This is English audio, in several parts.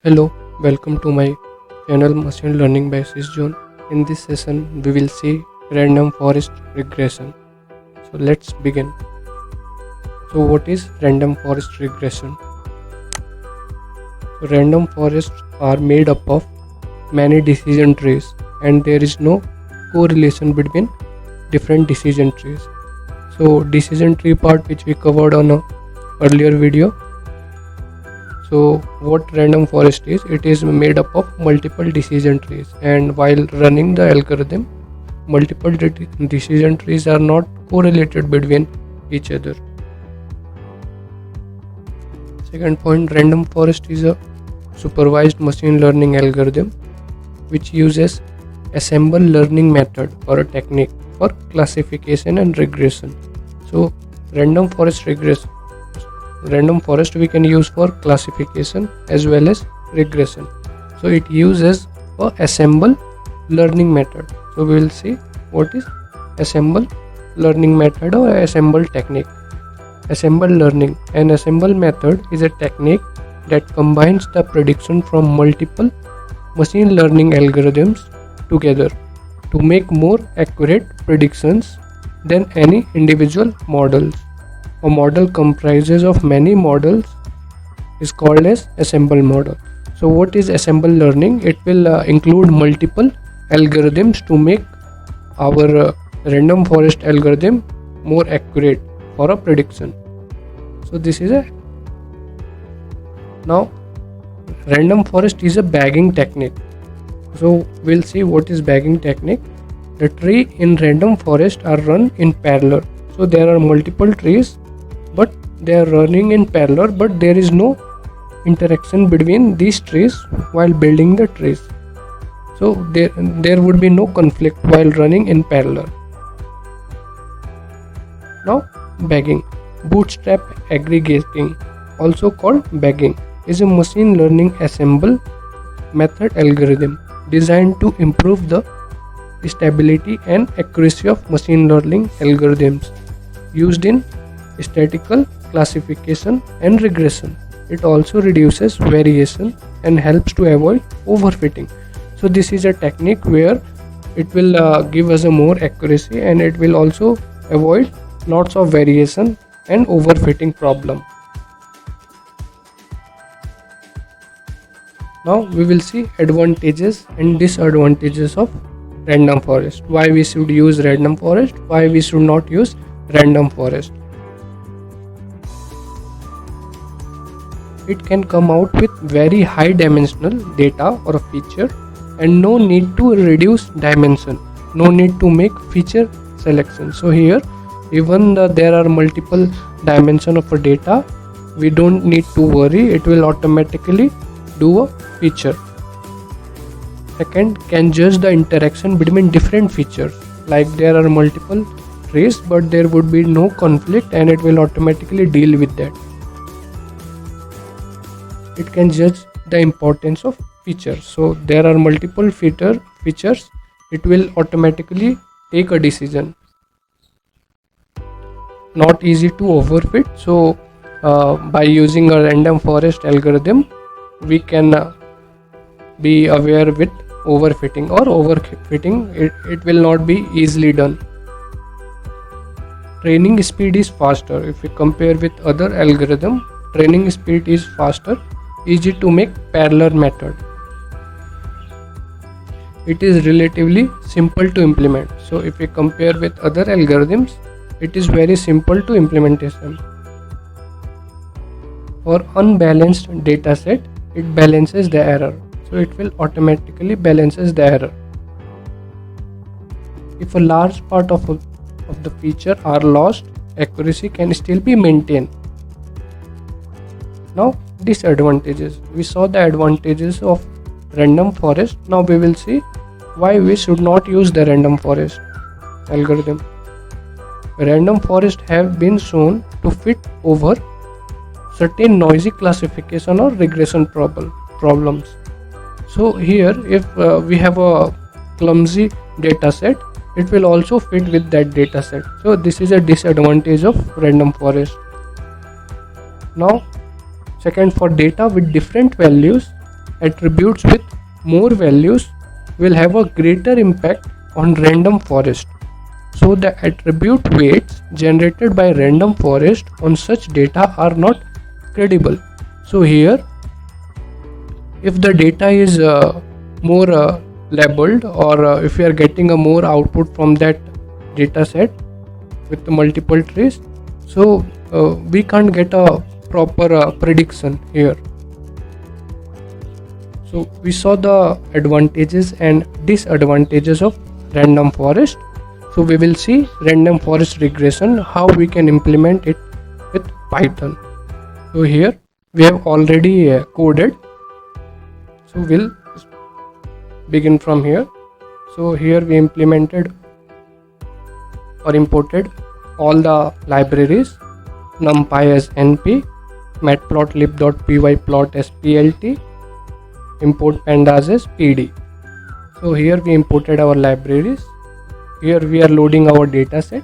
Hello, welcome to my channel Machine Learning by Sysjohn. In this session, we will see random forest regression. So let's begin. So what is random forest regression? So random forests are made up of many decision trees and there is no correlation between different decision trees. So decision tree part which we covered on a earlier video. So what random forest is, it is made up of multiple decision trees, and while running the algorithm, multiple decision trees are not correlated between each other. Second point, random forest is a supervised machine learning algorithm which uses assemble learning method or a technique for classification and regression. So random forest we can use for classification as well as regression. So it uses a assemble learning method. So we will see what is assemble learning method or assemble technique. Assemble learning, an assemble method is a technique that combines the prediction from multiple machine learning algorithms together to make more accurate predictions than any individual models. A model comprises of many models is called as assemble model. So what is assemble learning? It will include multiple algorithms to make our random forest algorithm more accurate for a prediction. So this is now random forest is a bagging technique. So we'll see what is bagging technique. The tree in random forest are run in parallel. So there are multiple trees but they are running in parallel, but there is no interaction between these trees while building the trees. So there would be no conflict while running in parallel. Now bagging, bootstrap aggregating, also called bagging, is a machine learning assemble method algorithm designed to improve the stability and accuracy of machine learning algorithms used in statistical classification and regression. It also reduces variation and helps to avoid overfitting. So this is a technique where it will give us a more accuracy, and it will also avoid lots of variation and overfitting problem. Now we will see advantages and disadvantages of random forest. Why we should use random forest, why we should not use random forest. It can come out with very high dimensional data or a feature and no need to reduce dimension, no need to make feature selection. So here even there are multiple dimension of a data, we don't need to worry, it will automatically do a feature. Second, can judge the interaction between different features, like there are multiple trees but there would be no conflict and it will automatically deal with that. It can judge the importance of features. So there are multiple features, it will automatically take a decision. Not easy to overfit. So by using a random forest algorithm, we can be aware with overfitting or overfitting. It will not be easily done. Training speed is faster. If we compare with other algorithm, training speed is faster. Easy to make parallel method. It is relatively simple to implement. So if we compare with other algorithms, it is very simple to implementation. For unbalanced data set, it balances the error. So it will automatically balances the error. If a large part of the feature are lost, accuracy can still be maintained. Now disadvantages. We saw the advantages of random forest. Now we will see why we should not use the random forest algorithm. Random forest have been shown to fit over certain noisy classification or regression problems. So here if we have a clumsy data set, it will also fit with that data set. So this is a disadvantage of random forest. Now second, for data with different values, attributes with more values will have a greater impact on random forest. So the attribute weights generated by random forest on such data are not credible. So here, if the data is more labeled, or if we are getting a more output from that data set with the multiple trees, so we can't get a proper prediction here. So we saw the advantages and disadvantages of random forest. So we will see random forest regression, how we can implement it with Python. So here we have already coded. So we'll begin from here. So here we implemented or imported all the libraries: numpy as np, matplotlib.py plot as plt, import pandas as pd. So here we imported our libraries. Here we are loading our dataset.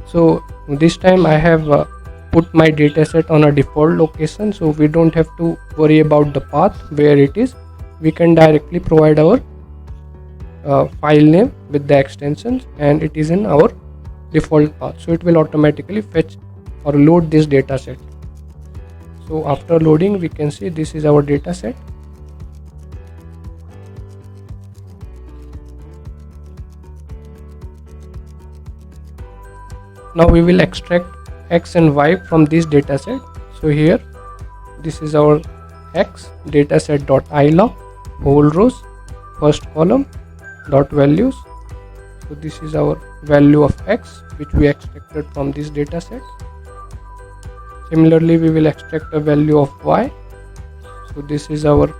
So this time I have put my dataset on a default location, so we don't have to worry about the path where it is. We can directly provide our file name with the extensions, and it is in our default path, so it will automatically fetch or load this dataset. So after loading, we can see this is our dataset. Now we will extract x and y from this dataset. So here this is our x dataset.ilog, whole rows, first column dot values. So this is our value of x which we extracted from this dataset. Similarly, we will extract a value of y. So this is our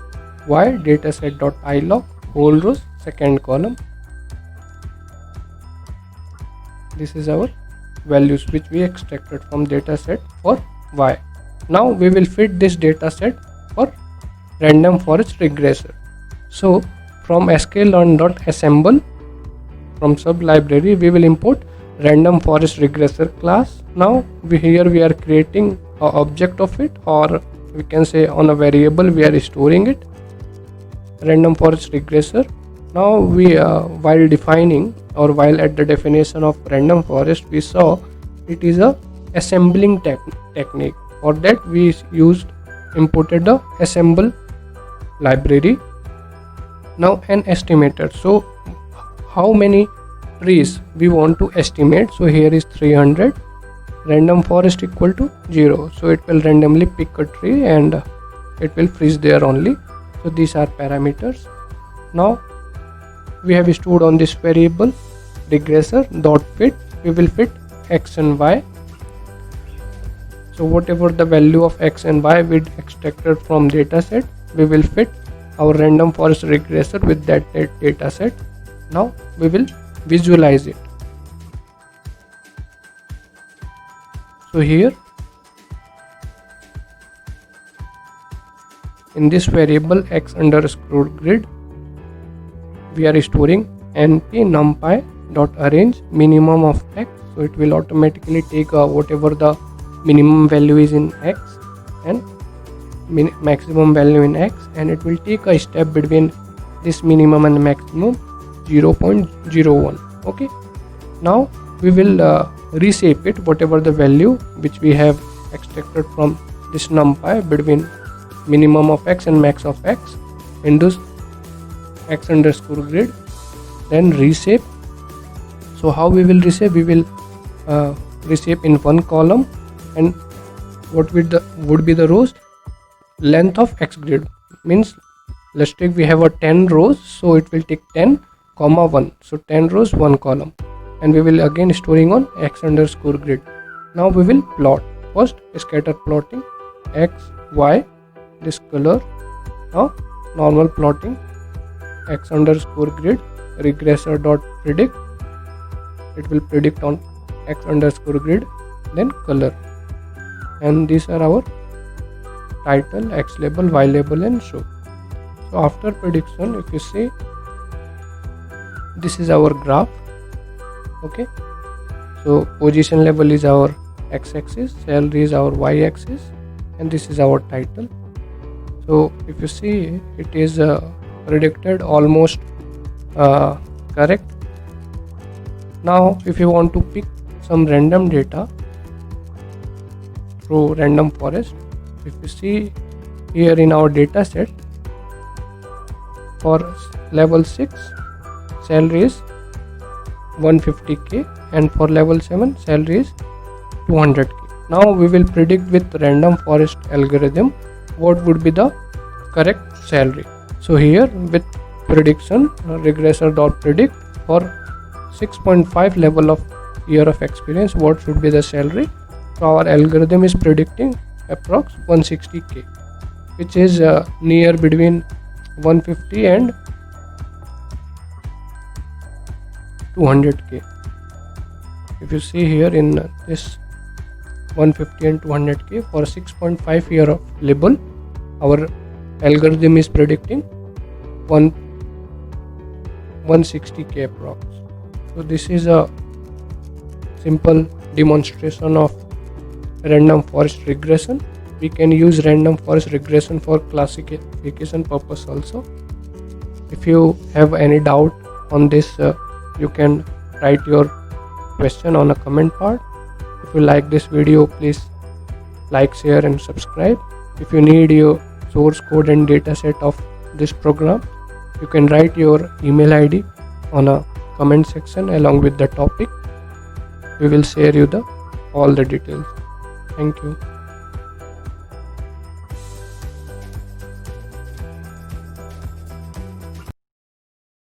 y dataset.ilog, whole rows, second column. This is our values which we extracted from dataset for y. Now we will fit this dataset for random forest regressor. So from sklearn.assemble, from sub library, we will import random forest regressor class. Now here we are creating an object of it, or we can say on a variable we are storing it, random forest regressor. Now we while defining, or while at the definition of random forest, we saw it is a assembling technique. For that we imported the assemble library. Now an estimator. So how many trees we want to estimate? So here is 300. Random forest equal to 0. So it will randomly pick a tree and it will freeze there only. So these are parameters. Now we have stored on this variable regressor dot fit. We will fit x and y. So whatever the value of x and y we extracted from dataset, we will fit our random forest regressor with that dataset. Now we will visualize it. So here in this variable x underscore grid, we are storing np numpy dot arrange minimum of x. So it will automatically take whatever the minimum value is in x and maximum value in x, and it will take a step between this minimum and maximum 0.01. okay, now we will reshape it, whatever the value which we have extracted from this numpy between minimum of x and max of x, into x underscore grid, then reshape. So how we will reshape? We will reshape in one column, and what would be the rows? Length of x grid, means let's take we have a 10 rows, so it will take 10 comma 1, so 10 rows 1 column, and we will again storing on x underscore grid. Now we will plot. First scatter plotting x y, this color. Now normal plotting x underscore grid regressor dot predict. It will predict on x underscore grid, then color, and these are our title, x label, y label, and show. So after prediction, if you see, this is our graph. Okay, so position level is our x-axis, salary is our y-axis, and this is our title. So if you see, it is predicted almost correct. Now if you want to pick some random data through random forest, if you see here in our data set, for level 6 salary is 150k, and for level 7 salary is 200k. Now we will predict with random forest algorithm what would be the correct salary. So here with prediction, regressor.predict for 6.5 level of year of experience, what should be the salary. So our algorithm is predicting approx 160k, which is near between 150 and 200k. If you see here in this 150 and 200k for 6.5 year of label, our algorithm is predicting 160k approx. So this is a simple demonstration of random forest regression. We can use random forest regression for classification purpose also. If you have any doubt on this, you can write your question on a comment part. If you like this video, please like, share and subscribe. If you need your source code and dataset of this program, you can write your email ID on a comment section along with the topic. We will share you all the details. Thank you.